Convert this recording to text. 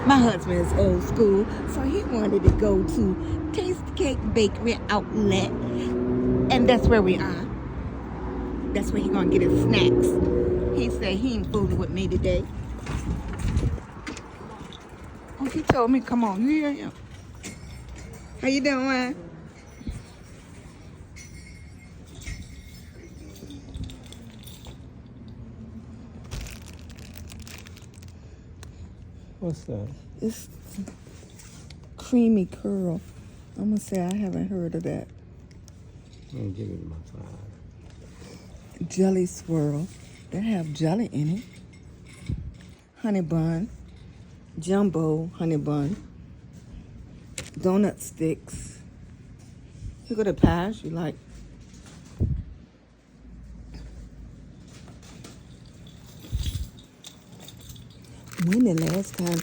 My husband is old school, so he wanted to go to Taste Cake Bakery Outlet, and that's where we are. That's where he gonna get his snacks. He said he ain't fooling with me today. Oh, he told me, come on, you hear him? How you doing? What's that? It's creamy curl. I'm gonna say I haven't heard of that. I'm gonna give it my 5. Jelly swirl. They have jelly in it. Honey bun. Jumbo honey bun. Donut sticks. You go to pies you like. When the last time